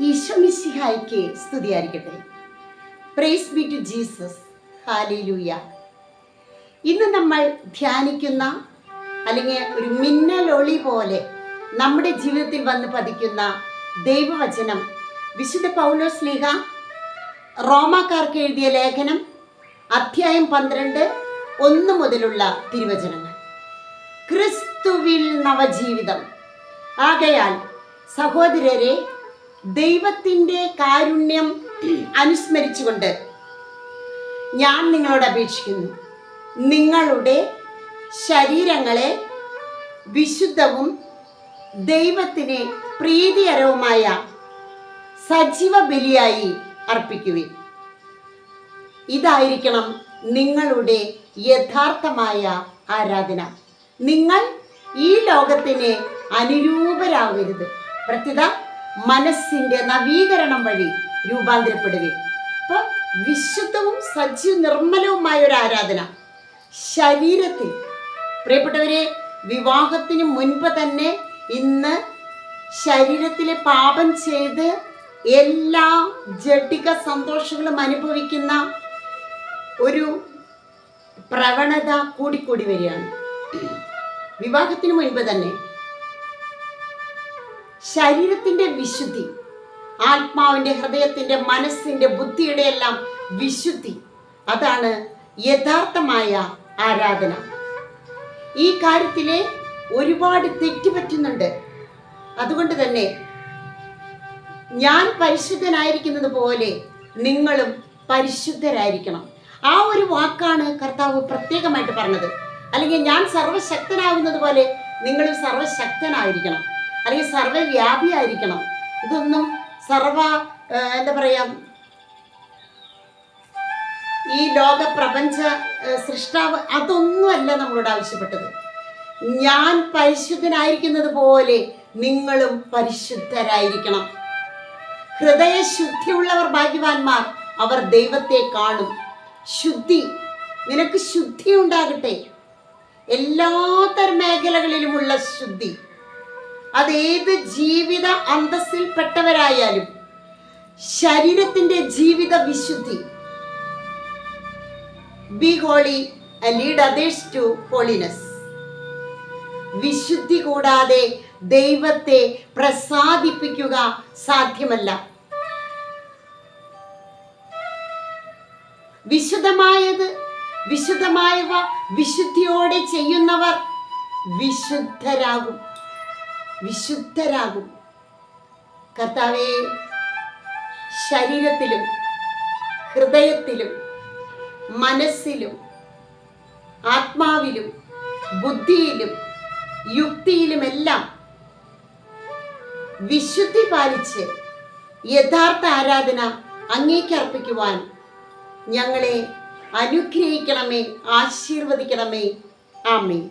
ഈശോമിശിഹായ്ക്ക് സ്തുതിയായിരിക്കട്ടെ. Praise be to Jesus. ഹല്ലേലൂയ. ഇന്ന് നമ്മൾ ധ്യാനിക്കുന്ന അല്ലെങ്കിൽ ഒരു മിന്നലൊളി പോലെ നമ്മുടെ ജീവിതത്തിൽ വന്ന് പതിക്കുന്ന ദൈവവചനം വിശുദ്ധ പൗലോസ് ശ്ലീഹ റോമാക്കാർക്ക് എഴുതിയ ലേഖനം അധ്യായം 12 1 മുതലുള്ള തിരുവചനങ്ങൾ. ക്രിസ്തുവിൽ നവജീവിതം. ആകയാൽ സഹോദരരെ, ദൈവത്തിൻ്റെ കാരുണ്യം അനുസ്മരിച്ചുകൊണ്ട് ഞാൻ നിങ്ങളോട് അപേക്ഷിക്കുന്നു, നിങ്ങളുടെ ശരീരങ്ങളെ വിശുദ്ധവും ദൈവത്തിന് പ്രീതികരവുമായ സജീവ ബലിയായി അർപ്പിക്കുവിൻ. ഇതായിരിക്കണം നിങ്ങളുടെ യഥാർത്ഥമായ ആരാധന. നിങ്ങൾ ഈ ലോകത്തിന് അനുരൂപരാകരുത്, പ്രത്യുത മനസ്സിൻ്റെ നവീകരണം വഴി രൂപാന്തരപ്പെടുവിൻ. അപ്പോൾ വിശുദ്ധവും നിർമ്മലവുമായ ഒരു ആരാധന ശരീരത്തിൽ. പ്രിയപ്പെട്ടവരെ, വിവാഹത്തിന് മുൻപ് തന്നെ ഇന്ന് ശരീരത്തിലെ പാപം ചെയ്ത് എല്ലാ ജഡിക സന്തോഷങ്ങളും അനുഭവിക്കുന്ന ഒരു പ്രവണത കൂടിക്കൂടി വരികയാണ്. വിവാഹത്തിന് മുൻപ് തന്നെ ശരീരത്തിൻ്റെ വിശുദ്ധി, ആത്മാവിൻ്റെ, ഹൃദയത്തിൻ്റെ, മനസ്സിൻ്റെ, ബുദ്ധിയുടെ എല്ലാം വിശുദ്ധി, അതാണ് യഥാർത്ഥമായ ആരാധന. ഈ കാര്യത്തിലെ ഒരുപാട് തെറ്റുപറ്റുന്നുണ്ട്. അതുകൊണ്ട് തന്നെ ഞാൻ പരിശുദ്ധനായിരിക്കുന്നത് പോലെ നിങ്ങളും പരിശുദ്ധരായിരിക്കണം. ആ ഒരു വാക്കാണ് കർത്താവ് പ്രത്യേകമായിട്ട് പറഞ്ഞത്. അല്ലെങ്കിൽ ഞാൻ സർവശക്തനാകുന്നത് പോലെ നിങ്ങളും സർവശക്തനായിരിക്കണം, അല്ലെങ്കിൽ സർവവ്യാപിയായിരിക്കണം. ഇതൊന്നും എന്താ പറയുക, ഈ ലോക പ്രപഞ്ച സൃഷ്ടാവ് അതൊന്നുമല്ല നമ്മളോട് ആവശ്യപ്പെട്ടത്. ഞാൻ പരിശുദ്ധനായിരിക്കുന്നത് പോലെ നിങ്ങളും പരിശുദ്ധരായിരിക്കണം. ഹൃദയശുദ്ധിയുള്ളവർ ഭാഗ്യവാന്മാർ, അവർ ദൈവത്തെ കാണും. ശുദ്ധി, നിനക്ക് ശുദ്ധി ഉണ്ടാകട്ടെ. എല്ലാത്തരം മേഖലകളിലുമുള്ള ശുദ്ധി, അതേത് ജീവിത അന്തസ്സിൽപ്പെട്ടവരായാലും. ശരീരത്തിൻ്റെ ജീവിത വിശുദ്ധി. Be holy and lead others to holiness. വിശുദ്ധി കൂടാതെ ദൈവത്തെ പ്രസാദിപ്പിക്കുക സാധ്യമല്ല. വിശുദ്ധമായവ വിശുദ്ധിയോടെ ചെയ്യുന്നവർ വിശുദ്ധരാകും. കർത്താവേ, ശരീരത്തിലും ഹൃദയത്തിലും മനസ്സിലും ആത്മാവിലും ബുദ്ധിയിലും യുക്തിയിലുമെല്ലാം വിശുദ്ധി പാലിച്ച് യഥാർത്ഥ ആരാധന അങ്ങേക്ക് അർപ്പിക്കുവാൻ ഞങ്ങളെ അനുഗ്രഹിക്കണമേ, ആശീർവദിക്കണമേ. ആമേൻ.